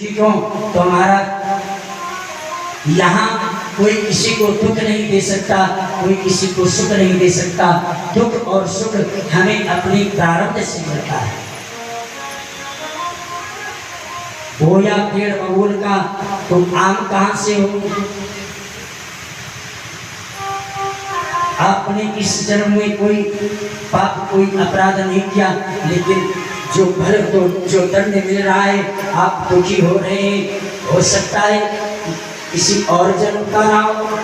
क्यों तो हमारा यहाँ कोई किसी को दुख नहीं दे सकता, कोई किसी को सुख नहीं दे सकता। दुख और सुख हमें अपने प्रारब्ध से मिलता है। बोया पेड़ बबूल का तो आम कहाँ से हो? आपने इस जन्म में कोई पाप कोई अपराध नहीं किया, लेकिन जो भर तो जो दंड मिल रहा है आप दुखी हो रहे हैं। हो सकता है किसी और जन्म का ना हो।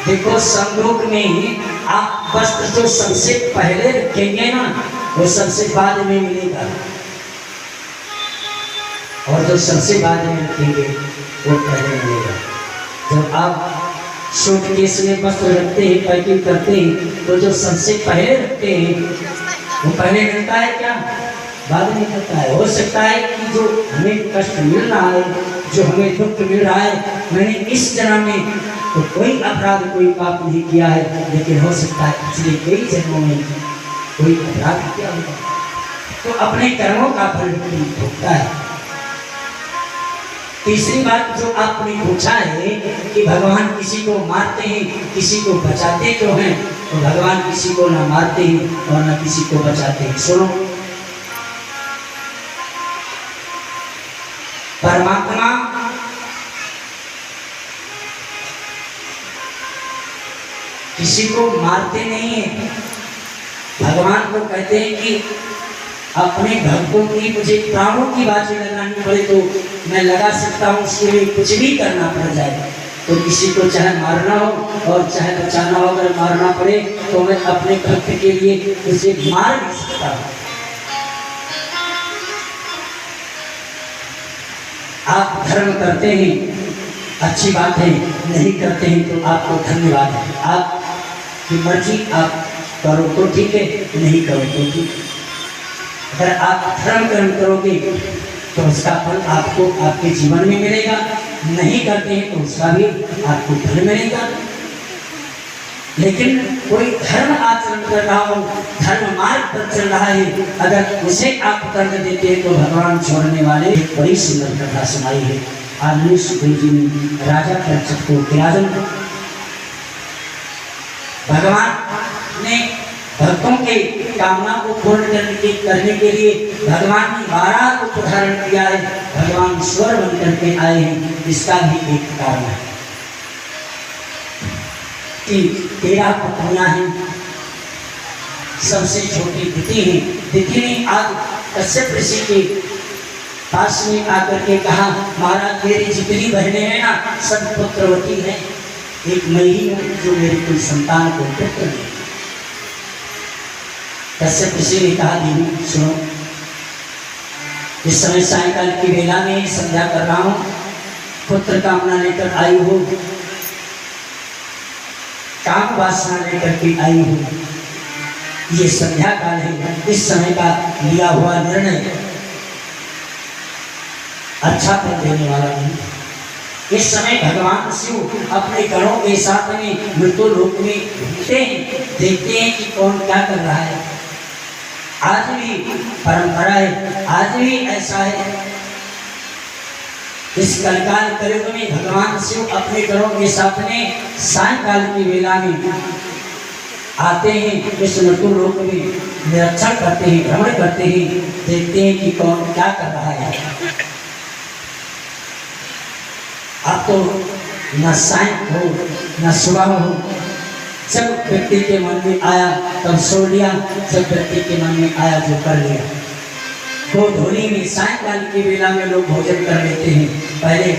देखो संयोग में आप वस्त्र जो सबसे पहले रखेंगे ना वो सबसे बाद में मिलेगा, और जो सबसे बाद में रखेंगे वो पहले मिलेगा। जब आप सूटकेस में वस्त्र रखते हैं, पैकिंग करते हैं, तो जो सबसे पहले रखते हैं वो पहले मिलता है क्या? बाद में मिलता है। हो सकता है कि जो हमें कष्ट मिल रहा है, जो हमें दुख मिल रहा है, मैंने इस जन्म में तो कोई अपराध कोई पाप नहीं किया है, लेकिन हो सकता है पिछले कई जन्मों में कोई अपराध किया होगा, तो अपने कर्मों का फल भुगता है। तीसरी बात जो आपने पूछा है कि भगवान किसी को मारते हैं, किसी को बचाते क्यों हैं? तो भगवान किसी को ना मारते हैं और ना किसी को बचाते हैं। सुनो, परमात्मा किसी को मारते नहीं है। भगवान को कहते हैं कि अपने भक्तों की मुझे प्राणों की बाजी लगानी पड़े तो मैं लगा सकता हूँ, उसके लिए कुछ भी करना पड़ जाए। तो किसी को चाहे मारना हो और चाहे बचाना हो, अगर मारना पड़े तो मैं अपने भक्त के लिए उसे मार भी सकता हूँ। आप धर्म करते हैं, अच्छी बात है, नहीं करते हैं तो आपको धन्यवाद है। आपकी मर्जी, आप करो तो ठीक है, नहीं करो तो ठीक है। अगर आप धर्म कर्म करोगे तो उसका फल आपको आपके जीवन में मिलेगा, नहीं करते हैं तो उसका भी आपको फल मिलेगा। लेकिन कोई धर्म आचरण कर रहा हो, धर्म मार्ग पर चल रहा है, अगर उसे आप दंड देते हैं तो भगवान छोड़ने वाले। एक बड़ी सुंदर कथा सुनाई है आदमी सुखदेव जी ने राजा परीक्षित को विराजन। भगवान ने भक्तों के कामना को पूर्ण करने के लिए भगवान ने 12 को धारण किया है। भगवान स्वर बन करके आए हैं, इसका भी एक कारण है कि 13 पत्नियां हैं, सबसे छोटी दिति है। दिति ने आज कश्यप ऋषि के पास में आकर के कहा, महाराज मेरी जितनी बहनें हैं ना सब पुत्रवती हैं, एक मैं ही हूँ जो मेरी कोई संतान को पुत्र नहीं। कश्यप ऋषि ने कहा, देवी सुनो, इस समय सायंकाल की वेला में संध्या कर रहा हूँ, पुत्र कामना लेकर आई हो, काम वासना लेकर के आई हो, ये संध्या काल है, इस समय का लिया हुआ निर्णय अच्छा फल देने वाला नहीं। इस समय भगवान शिव अपने गणों के साथ में मृत्यु लोक में घूमते हैं, देखते हैं कि कौन क्या कर रहा है। आज भी परंपरा है, आज भी ऐसा है। इस कलकाल कलयुग में भगवान शिव अपने गणों के साथ में सायंकाल की वेला में आते हैं, इस मृत्यु लोक में निरीक्षण करते हैं, भ्रमण करते हैं, देखते हैं कि कौन क्या कर रहा है। अब तो न सायं हो न सुबह हो, जब व्यक्ति के मन में आया तब सो लिया, जब व्यक्ति के मन में आया जो कर लिया। गोधूली में सायंकाल की वेला में लोग भोजन कर लेते हैं। पहले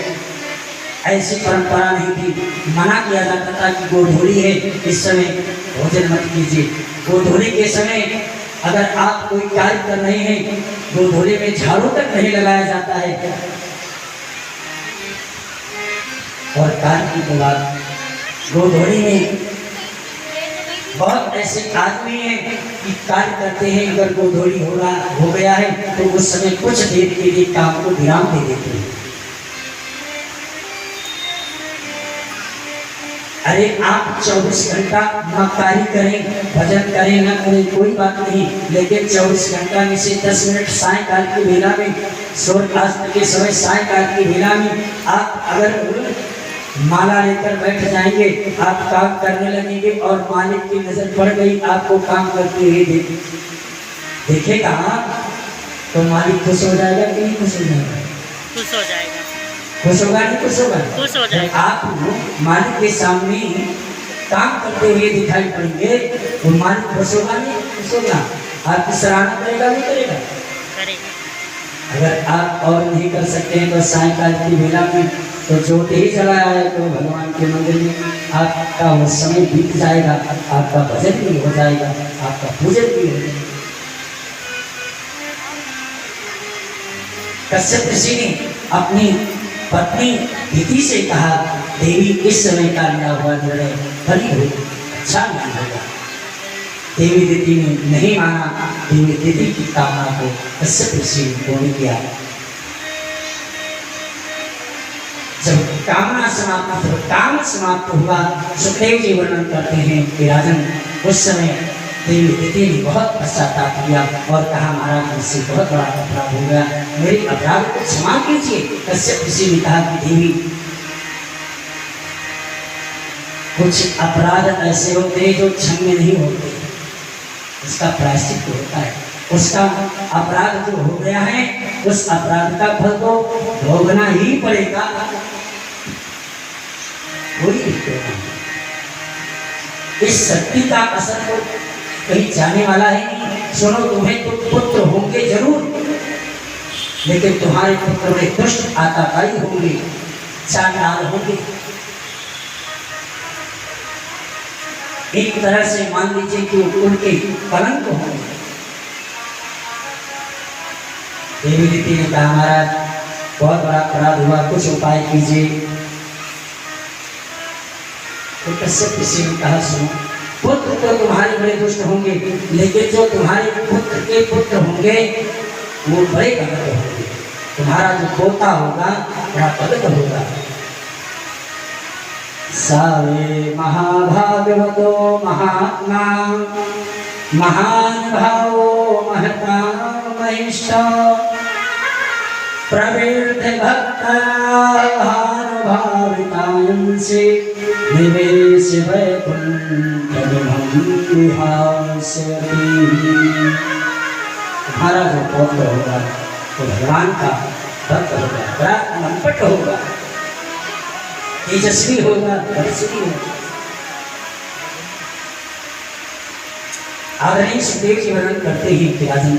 ऐसी परंपरा नहीं थी, मना किया जाता था कि गोधूली है, इस समय भोजन मत कीजिए। गोधूली के समय अगर आप कोई कार्य कर रहे हैं, गोधूली में झाड़ू तक नहीं लगाया जाता है। और कार्य की बात, गोधूली में बहुत ऐसे आदमी हैं कि कार्य करते हैं, अगर गोधूली हो गया है तो उस समय कुछ देर के लिए काम को विराम दे देते हैं। अरे आप 24 घंटा मक्कारी करें, भजन करें न करें कोई बात नहीं, लेकिन 24 घंटा में से 10 मिनट सायकाल की बेला में, सूर्यास्त के समय सायकाल की बेला में आप अगर माला लेकर बैठ जाएंगे, आप काम करने लगेंगे और मालिक की नजर पड़ गई आपको काम करते हुए देखेगा, तो मालिक खुश हो जाएगा कि नहीं खुश हो जाएगा? खुश हो जाएगा। खुश होगा नहीं खुश होगा? खुश हो जाएगा। आप मालिक के सामने काम करते हुए दिखाई पड़ेंगे, तो मालिक खुश होगा नहीं खुश होगा? आपकी सराहना करेगा नहीं करेगा? करेगा। अगर आप और नहीं कर सकते हैं तो सायकाल की बेला में तो ज्योति ही जलाया है, तो भगवान के मंदिर में आपका वो समय बीत जाएगा, आपका भजन भी हो जाएगा, आपका पूजन भी हो जाएगा। कश्यप ऋषि ने अपनी पत्नी दिति से कहा, देवी इस समय का लिया हुआ निर्णय बड़ी हो अच्छा नहीं होगा। देवी दिति ने नहीं माना, देवी दिति की कामना को कश्यप ऋषि ने पूर्ण किया। जब काम समाप्त हुआ, सुखदेव जी वर्णन करते हैं कि राजन उस समय देवी दिति ने बहुत पश्चाताप किया और कहा, महाराज मुझसे बहुत बड़ा अपराध हो गया, मेरे अपराध को क्षमा कीजिए। कश्यप ऋषि ने कहा कि देवी, कुछ अपराध ऐसे होते हैं जो क्षम्य नहीं होते, उसका प्रायश्चित होता है, उसका अपराध जो हो गया है उस अपराध का फल तो भोगना ही पड़ेगा, कोई इस शक्ति का असर तो कहीं जाने वाला है नहीं। सुनो, तुम्हें तो पुत्र होंगे जरूर, लेकिन तुम्हारे पुत्र में दुष्ट आताकारी होंगे, चालाक होंगे। एक तरह से मान लीजिए कि उनके कलंक होंगे। देवी दिति ने कहा, महाराज बहुत बड़ा अपराध हुआ, कुछ उपाय कीजिए। तो कश्यप ऋषि ने कहा, सुनो, पुत्र तो तुम्हारे बड़े दुष्ट होंगे, लेकिन जो तुम्हारे पुत्र के पुत्र होंगे वो बड़े भगत होंगे, तुम्हारा जो पोता होगा बड़ा भगत होगा। सावे महाभागवतो महात्मा महान भावो महता महिष्ठा प्रवृत्त भक्ता भावितांसे निवेश तुम्हारा जो पौत्र होगा वो भगवान का भक्त होगा, बड़ा लंपट होगा, तेजस्वी होगा, बलशाली होगा। आदरणीय सुखदेव जी वर्णन करते हैं कि राजन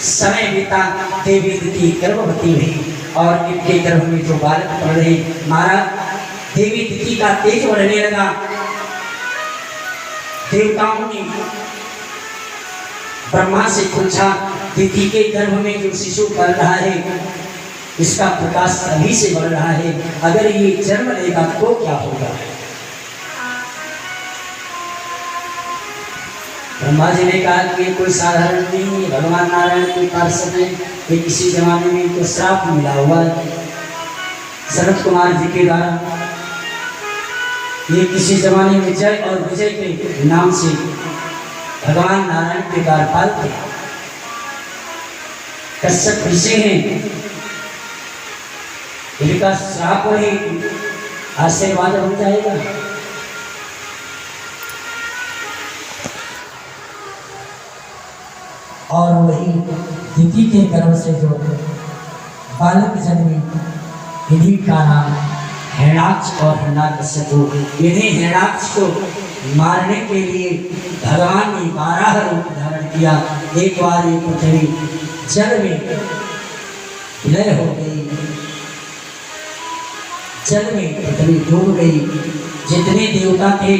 समय बीता, देवी दिति गर्भवती हुई और इनके गर्भ में जो बालक पड़ रहे, महाराज देवी दिति का तेज बढ़ने लगा। देवताओं ने ब्रह्मा से पूछा, दिति के गर्भ में जो शिशु पल रहा है इसका प्रकाश अभी से बढ़ रहा है, अगर ये जन्म लेगा तो क्या होगा? ब्रह्मा जी ने कहा कि ये कोई साधारण नहीं, भगवान नारायण के पार्षद है, ये किसी जमाने में इनको श्राप मिला हुआ है सनत कुमार जी के द्वारा। ये किसी जमाने में जय और विजय के नाम से भगवान नारायण के द्वारपाल थे, कश्यप ऋषि हैं, इनका श्राप ही आशीर्वाद बन जाएगा। और वही दिति के गर्भ से जो बालक जन्मे, इन्हीं का नाम हिरण्याक्ष और हिरण्याकश्यपु। इन्हीं हिरण्याक्ष को मारने के लिए भगवान ने 12 रूप धारण किया। एक बार ये पृथ्वी जल में लय हो गई, जल में पृथ्वी डूब गई। जितने देवता थे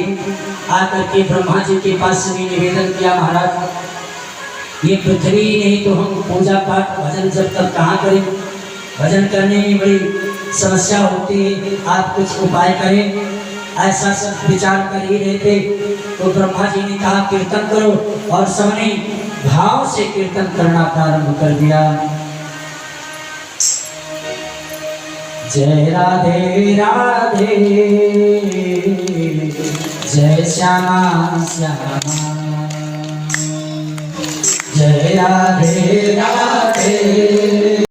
आकर के ब्रह्मा जी के पास में निवेदन किया, महाराज ये पृथ्वी नहीं तो हम पूजा पाठ भजन जब तक कहाँ करें, भजन करने में बड़ी समस्या होती है, आप कुछ उपाय करें। ऐसा सब विचार कर ही रहे थे तो ब्रह्मा जी ने कहा कीर्तन करो, और सबने भाव से कीर्तन करना प्रारंभ कर दिया। जय राधे राधे जय श्यामा श्यामा जय राधे राधे